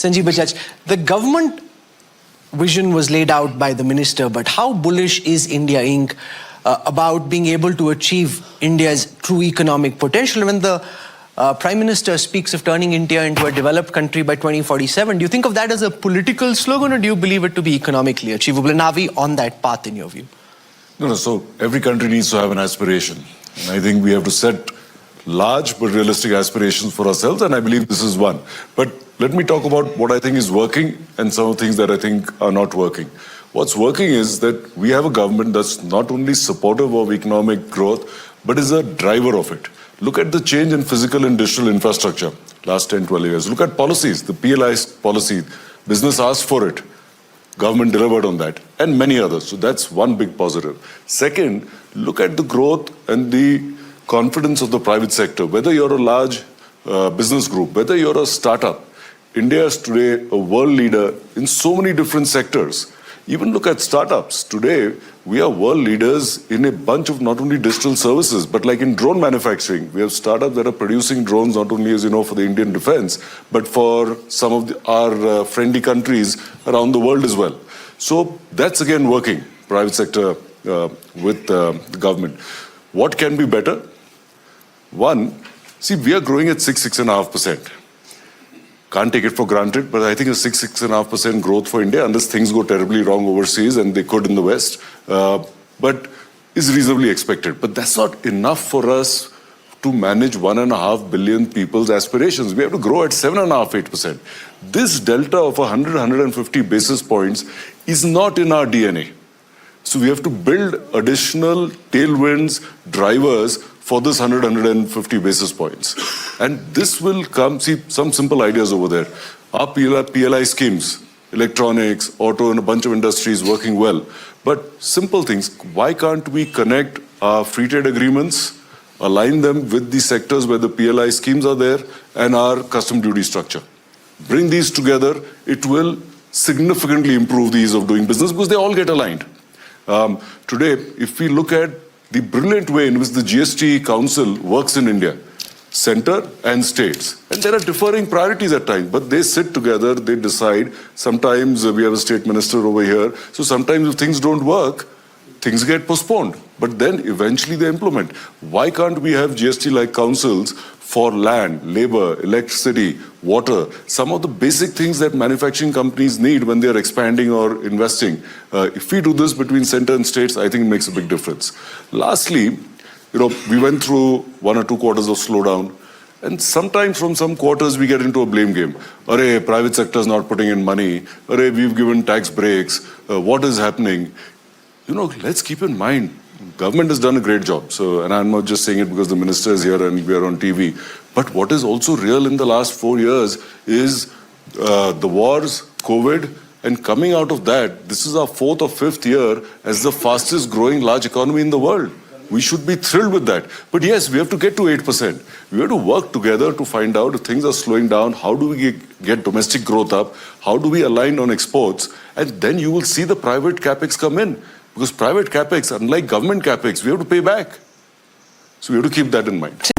Sanjeev Bajaj, the government vision was laid out by the minister, but how bullish is India Inc. About being able to achieve India's true economic potential? When the Prime Minister speaks of turning India into a developed country by 2047, do you think of that as a political slogan, or do you believe it to be economically achievable? And are we on that path in your view? No, so every country needs to have an aspiration. And I think we have to set large but realistic aspirations for ourselves, and I believe this is one. But let me talk about what I think is working and some of the things that I think are not working. What's working is that we have a government that's not only supportive of economic growth, but is a driver of it. Look at the change in physical and digital infrastructure last 10, 12 years. Look at policies, the PLI policy. Business asked for it. Government delivered on that, and many others. So that's one big positive. Second, look at the growth and the confidence of the private sector. Whether you're a large business group, whether you're a startup, India is today a world leader in so many different sectors. Even look at startups. Today, we are world leaders in a bunch of not only digital services, but like in drone manufacturing. We have startups that are producing drones not only, as you know, for the Indian defense, but for some of our friendly countries around the world as well. So that's again working, private sector with the government. What can be better? One, see, we are growing at 6.5%. Can't take it for granted, but I think a 6.5% growth for India, unless things go terribly wrong overseas, and they could in the West, but is reasonably expected. But that's not enough for us to manage 1.5 billion people's aspirations. We have to grow at 7.5%, 8%. This delta of 100, 150 basis points is not in our DNA. So we have to build additional tailwinds, drivers for this 100, 150 basis points. And this will come, see, some simple ideas over there. Our PLI schemes, electronics, auto, and a bunch of industries working well. But simple things, why can't we connect our free trade agreements, align them with the sectors where the PLI schemes are there, and our custom duty structure? Bring these together, it will significantly improve the ease of doing business because they all get aligned. Today, if we look at the brilliant way in which the GST Council works in India, center and states, and there are differing priorities at times, but they sit together, they decide. Sometimes we have a state minister over here, so sometimes if things don't work, things get postponed, but then eventually they implement. Why can't we have GST-like councils for land, labor, electricity, water, some of the basic things that manufacturing companies need when they're expanding or investing? If we do this between center and states, I think it makes a big difference. Lastly, we went through 1 or 2 quarters of slowdown, and sometimes from some quarters we get into a blame game. Arey, private sector is not putting in money. Arey, we've given tax breaks. What is happening? Let's keep in mind, government has done a great job. So, and I'm not just saying it because the minister is here and we are on TV. But what is also real in the last 4 years is the wars, COVID, and coming out of that, this is our 4th or 5th year as the fastest growing large economy in the world. We should be thrilled with that. But yes, we have to get to 8%. We have to work together to find out if things are slowing down, how do we get domestic growth up, how do we align on exports, and then you will see the private capex come in. Because private capex, unlike government capex, we have to pay back. So we have to keep that in mind.